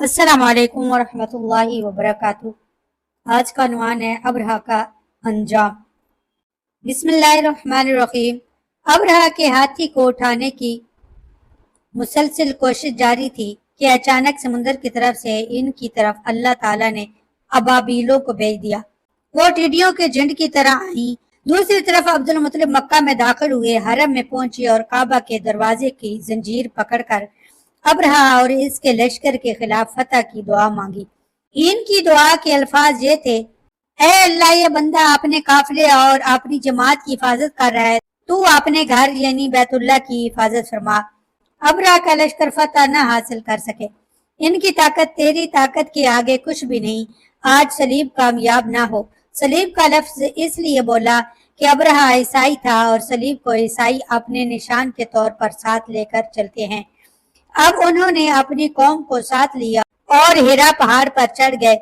अस्सलाम वालेकुम वरहमतुल्लाहि वबरकातुहू। आज का عنوان है अब्रहा का अंजाम। बिस्मिल्लाहिर्रहमानिर्रहीम। अब्रहा के हाथी को उठाने की मुसलसल कोशिश जारी थी कि अचानक समुद्र की तरफ से इनकी तरफ अल्लाह ताला ने अबाबीलों को भेज दिया। वो टिड्डियों के झुंड की तरह आई। दूसरी तरफ अब्दुल मुत्तलिब मक्का में दाखिल हुए, हरम में पहुंचे और काबा के दरवाजे की जंजीर पकड़कर अब्रहा और इसके लश्कर के खिलाफ फतह की दुआ मांगी। इनकी दुआ के अल्फाज ये थे, ऐ अल्लाह, ये बंदा अपने काफिले और अपनी जमात की हिफाजत कर रहा है, तू अपने घर यानी बैतुल्लाह की हिफाजत फरमा। अब्रहा का लश्कर फतह न हासिल कर सके। इनकी ताकत तेरी ताकत के आगे कुछ भी नहीं। आज सलीब कामयाब ना हो। सलीब का लफ्ज इसलिए बोला कि अब्रहा ईसाई था और सलीब को ईसाई अपने निशान के तौर पर साथ लेकर चलते हैं। अब उन्होंने अपनी कौम को साथ लिया और हिरा पहाड़ पर चढ़ गए,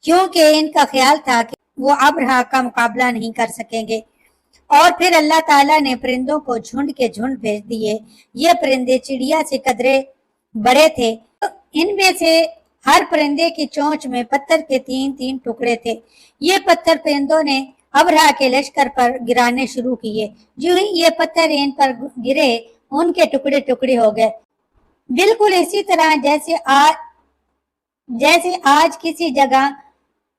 क्योंकि इनका ख्याल था कि वो अब्रहा का मुकाबला नहीं कर सकेंगे। और फिर अल्लाह ताला ने परिंदों को झुंड के झुंड भेज दिए। ये परिंदे चिड़िया से कदरे बड़े थे। इनमें से हर परिंदे की चोंच में पत्थर के 3-3 टुकड़े थे। ये पत्थर परिंदों ने अब्रहा के लश्कर पर गिराने शुरू किए। जो ही ये पत्थर इन पर गिरे, उनके टुकड़े टुकड़े हो गए, बिल्कुल इसी तरह जैसे आज किसी जगह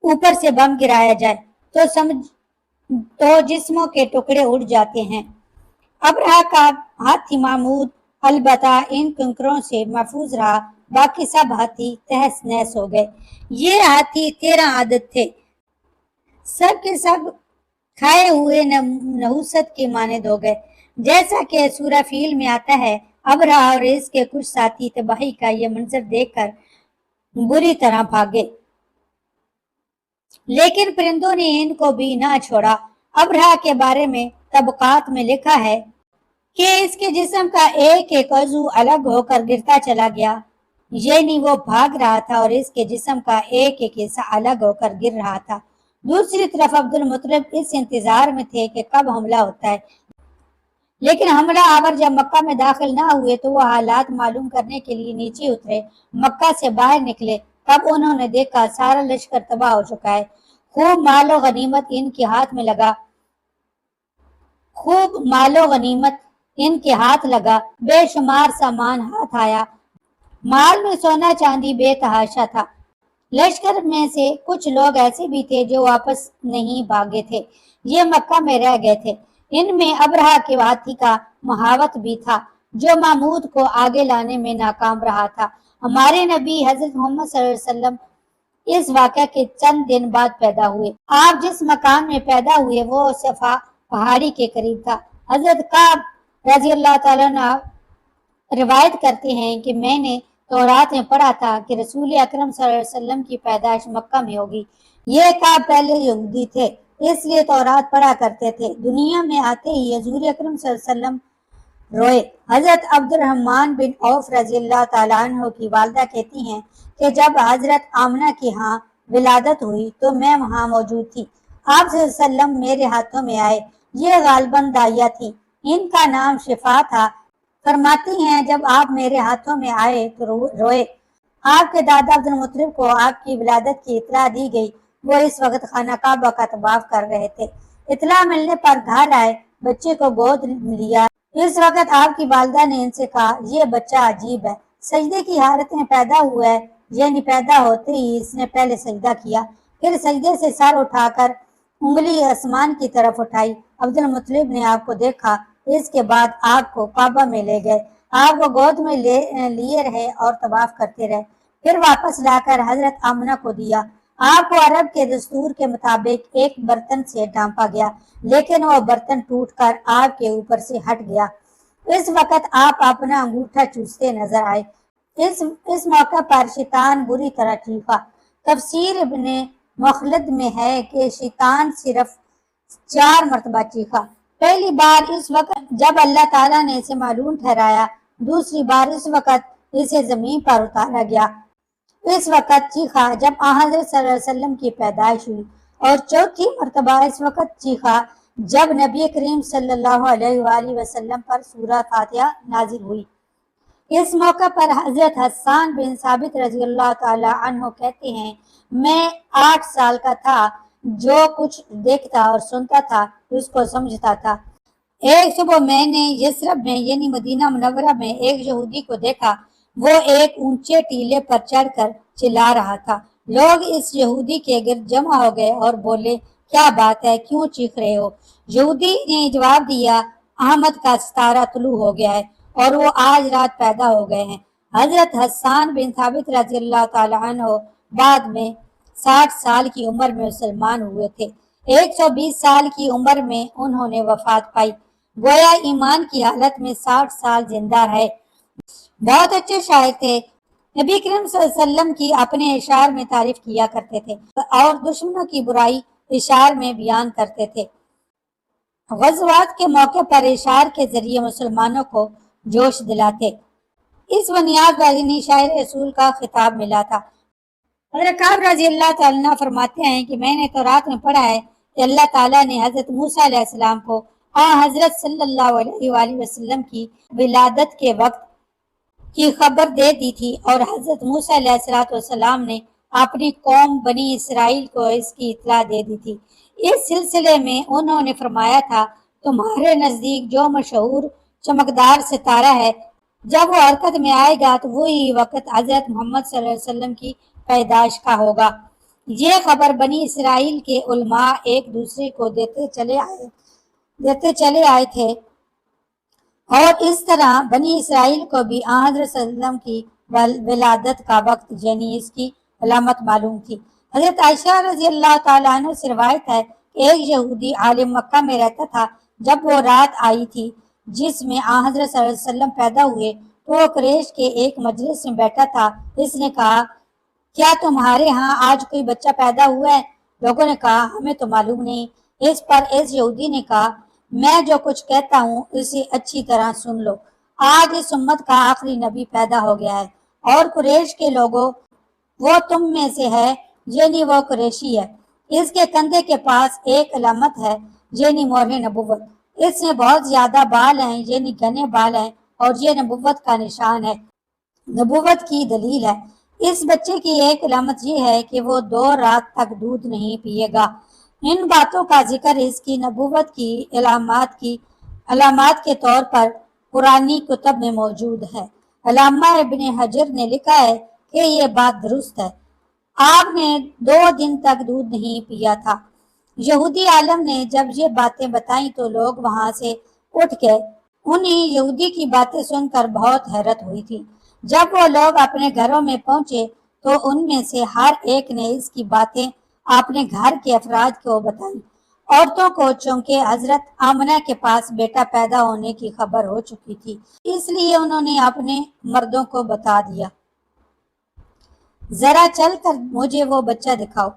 ऊपर से बम गिराया जाए तो जिस्मों के टुकड़े उड़ जाते हैं। अब्रहा का हाथी महमूद अलबत्ता इन कंकरों से महफूज रहा, बाकी सब हाथी तहस नहस हो गए। ये हाथी 13 आदत थे, सब के सब खाए हुए नहुसत के मानद हो गए। जैसा कि सूरह फील में आता है, अब्रहा और इसके कुछ साथी तबाही का यह मंजर देखकर बुरी तरह भागे, लेकिन परिंदों ने इनको भी ना छोड़ा। अब्रहा के बारे में तबकात में लिखा है कि इसके जिस्म का एक एक अज़ू अलग होकर गिरता चला गया, यानी वो भाग रहा था और इसके जिस्म का एक एक हिस्सा अलग होकर गिर रहा था। दूसरी तरफ अब्दुल मुत्तलिब इस इंतजार में थे कि कब हमला होता है, लेकिन हमला आवर जब मक्का में दाखिल ना हुए तो वो हालात मालूम करने के लिए नीचे उतरे। मक्का से बाहर निकले, तब उन्होंने देखा सारा लश्कर तबाह हो चुका है। खूब मालो गनीमत इनके हाथ लगा, बेशुमार सामान हाथ आया। माल में सोना चांदी बेतहाशा था। लश्कर में से कुछ लोग ऐसे भी थे जो वापस नहीं भागे थे, ये मक्का में रह गए थे। इनमें अब्रहा के हाथी का महावत भी था, जो महमूद को आगे लाने में नाकाम रहा था। हमारे नबी हजरत मोहम्मद सल्लल्लाहु अलैहि वसल्लम इस वाक़या के चंद दिन बाद पैदा हुए। आप जिस मकान में पैदा हुए वो सफा पहाड़ी के करीब था। हजरत काब रजी अल्लाह ताला अन्हु रिवायत करते हैं कि मैंने तौरात में पढ़ा था कि रसूल अकरम सल्लल्लाहु अलैहि वसल्लम की पैदाइश मक्का में होगी। ये काब पहले यहूदी थे, इसलिए तौरात पढ़ा करते थे। दुनिया में आते ही हजूर अकरम सल्लल्लाहु अलैहि वसल्लम रोए। हजरत अब्दुर्रहमान बिन औफ रजी अल्लाह ताला अन्हु की वालदा कहती हैं कि जब हजरत आमना की यहाँ विलादत हुई तो मैं वहाँ मौजूद थी। आप सल्लल्लाहु अलैहि वसल्लम मेरे हाथों में आए। ये गालबन दाइया थी, इनका नाम शिफा था। फरमाती हैं जब आप मेरे हाथों में आए तो रोए। आपके दादा अब्दुल मुत्तलिब को आपकी विलादत की इतला दी गई। वो इस वक्त खाना काबा का तवाफ कर रहे थे। इतला मिलने पर घर आए, बच्चे को गोद लिया। इस वक्त आपकी वालदा ने इनसे कहा, ये बच्चा अजीब है, सजदे की हालत में पैदा हुआ है, यानी पैदा होते ही इसने पहले सजदा किया, फिर सजदे से सर उठाकर उंगली आसमान की तरफ उठाई। अब्दुल मुत्तलिब ने आपको देखा, इसके बाद आपको काबा में ले गए, आपको गोद में लिए रहे और तवाफ करते रहे, फिर वापस लाकर हजरत आमना को दिया। आपको अरब के दस्तूर के मुताबिक एक बर्तन से ढांपा गया, लेकिन वह बर्तन टूटकर आपके ऊपर से हट गया। इस वक्त आप अपना अंगूठा चूसते नजर आए। इस मौका पर शैतान बुरी तरह चीखा। तफसीर इब्ने मुखलद में है कि शैतान सिर्फ 4 मरतबा चीखा। पहली बार इस वक्त जब अल्लाह ताला ने इसे मालूम ठहराया, दूसरी बार इस वक्त इसे जमीन पर उतारा गया, इस वक्त चीखा जब हज़रत सल्लल्लाहु अलैहि वसल्लम की पैदाइश हुई, और चौथी मरतबा इस वक्त चीखा जब नबी करीम सल्लल्लाहु अलैहि वसल्लम पर सूरह फातिहा नाजिल हुई। اس موقع پر حضرت حسان بن ثابت رضی اللہ تعالی عنہ کہتے ہیں، میں 8 سال کا تھا، جو کچھ دیکھتا اور سنتا تھا اس کو سمجھتا تھا۔ ایک صبح میں نے یثرب میں یعنی مدینہ منورہ میں ایک یہودی کو دیکھا، وہ ایک اونچے ٹیلے پر چڑھ کر چلا رہا تھا۔ لوگ اس یہودی کے گرد جمع ہو گئے اور بولے، کیا بات ہے، کیوں چیخ رہے ہو؟ یہودی نے جواب دیا، احمد کا ستارہ طلوع ہو گیا ہے اور وہ آج رات پیدا ہو گئے ہیں۔ حضرت حسان بن ثابت رضی اللہ تعالی عنہ بعد میں 60 سال کی عمر میں مسلمان ہوئے تھے۔ 120 سال کی عمر میں انہوں نے وفات پائی، گویا ایمان کی حالت میں 60 سال زندہ رہے۔ بہت اچھے شاعر تھے، نبی کریم صلی اللہ علیہ وسلم کی اپنے اشعار میں تعریف کیا کرتے تھے اور دشمنوں کی برائی اشعار میں بیان کرتے تھے۔ غزوات کے موقع پر اشعار کے ذریعے مسلمانوں کو جوش دلاتے۔ اس بنیاد پر انہیں شاعر رسول کا خطاب ملا تھا۔ حضرت کعب رضی اللہ تعالیٰ عنہ فرماتے ہیں کہ میں نے تورات میں پڑھا ہے کہ اللہ تعالیٰ نے حضرت موسیٰ علیہ السلام کو حضرت صلی اللہ علیہ وآلہ وسلم کی ولادت کے وقت کی خبر دے دی تھی، اور حضرت موسیٰ علیہ السلام نے اپنی قوم بنی اسرائیل کو اس کی اطلاع دے دی تھی۔ اس سلسلے میں انہوں نے فرمایا تھا، تمہارے نزدیک جو مشہور چمکدار ستارہ ہے، جب وہ حرکت میں آئے گا تو وہی وقت حضرت محمد صلی اللہ علیہ وسلم کی پیدائش کا ہوگا۔ یہ خبر بنی اسرائیل کے علماء ایک دوسرے کو دیتے چلے آئے تھے، اور اس طرح بنی اسرائیل کو بھی حضرت صلی اللہ علیہ وسلم کی ولادت کا وقت یعنی اس کی علامت معلوم تھی۔ حضرت عائشہ رضی اللہ تعالیٰ عنہ سے روایت ہے کہ ایک یہودی عالم مکہ میں رہتا تھا۔ جب وہ رات آئی تھی جس میں حضرت صلی اللہ علیہ وسلم پیدا ہوئے تو وہ قریش کے ایک مجلس میں بیٹھا تھا۔ اس نے کہا، کیا تمہارے ہاں آج کوئی بچہ پیدا ہوا ہے؟ لوگوں نے کہا، ہمیں تو معلوم نہیں۔ اس پر اس یہودی نے کہا، میں جو کچھ کہتا ہوں اسے اچھی طرح سن لو۔ آج اس امت کا آخری نبی پیدا ہو گیا ہے، اور قریش کے لوگوں وہ تم میں سے ہے، یعنی وہ قریشی ہے۔ اس کے کندھے کے پاس ایک علامت ہے، یعنی مہر نبوت۔ اس میں بہت زیادہ بال ہیں، یعنی گھنے بال ہیں، اور یہ نبوت کا نشان ہے، نبوت کی دلیل ہے۔ اس بچے کی ایک علامت یہ ہے کہ وہ 2 رات تک دودھ نہیں پیے گا۔ ان باتوں کا ذکر اس کی نبوت کی علامات کے طور پر قرآنی کتب میں موجود ہے۔ علامہ ابن حجر نے لکھا ہے کہ یہ بات درست ہے، آپ نے 2 دن تک دودھ نہیں پیا تھا۔ یہودی عالم نے جب یہ باتیں بتائیں تو لوگ وہاں سے اٹھ گئے۔ انہیں یہودی کی باتیں سن کر بہت حیرت ہوئی تھی۔ جب وہ لوگ اپنے گھروں میں پہنچے تو ان میں سے ہر ایک نے اس کی باتیں اپنے گھر کے افراد کو بتائیں۔ عورتوں کو چونکہ حضرت آمنہ کے پاس بیٹا پیدا ہونے کی خبر ہو چکی تھی، اس لیے انہوں نے اپنے مردوں کو بتا دیا، ذرا چل کر مجھے وہ بچہ دکھاؤ۔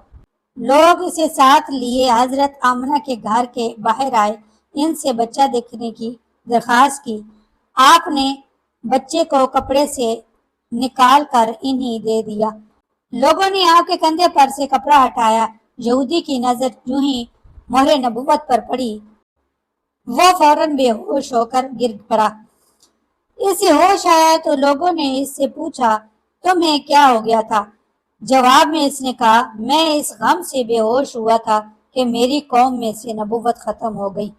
لوگ اسے ساتھ لیے حضرت آمنہ کے گھر کے باہر آئے، ان سے بچہ دیکھنے کی درخواست کی۔ آپ نے بچے کو کپڑے سے نکال کر انہیں دے دیا۔ لوگوں نے آپ کے کندھے پر سے کپڑا ہٹایا۔ یہودی کی نظر جو ہی مہر نبوت پر پڑی، وہ فوراً بے ہوش ہو کر گر پڑا۔ اسے ہوش آیا تو لوگوں نے اس سے پوچھا، تمہیں کیا ہو گیا تھا؟ جواب میں اس نے کہا، میں اس غم سے بے ہوش ہوا تھا کہ میری قوم میں سے نبوت ختم ہو گئی،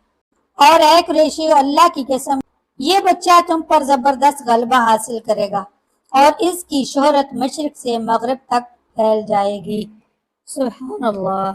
اور اے قریشی، اللہ کی قسم، یہ بچہ تم پر زبردست غلبہ حاصل کرے گا اور اس کی شہرت مشرق سے مغرب تک پھیل جائے گی۔ سبحان اللہ۔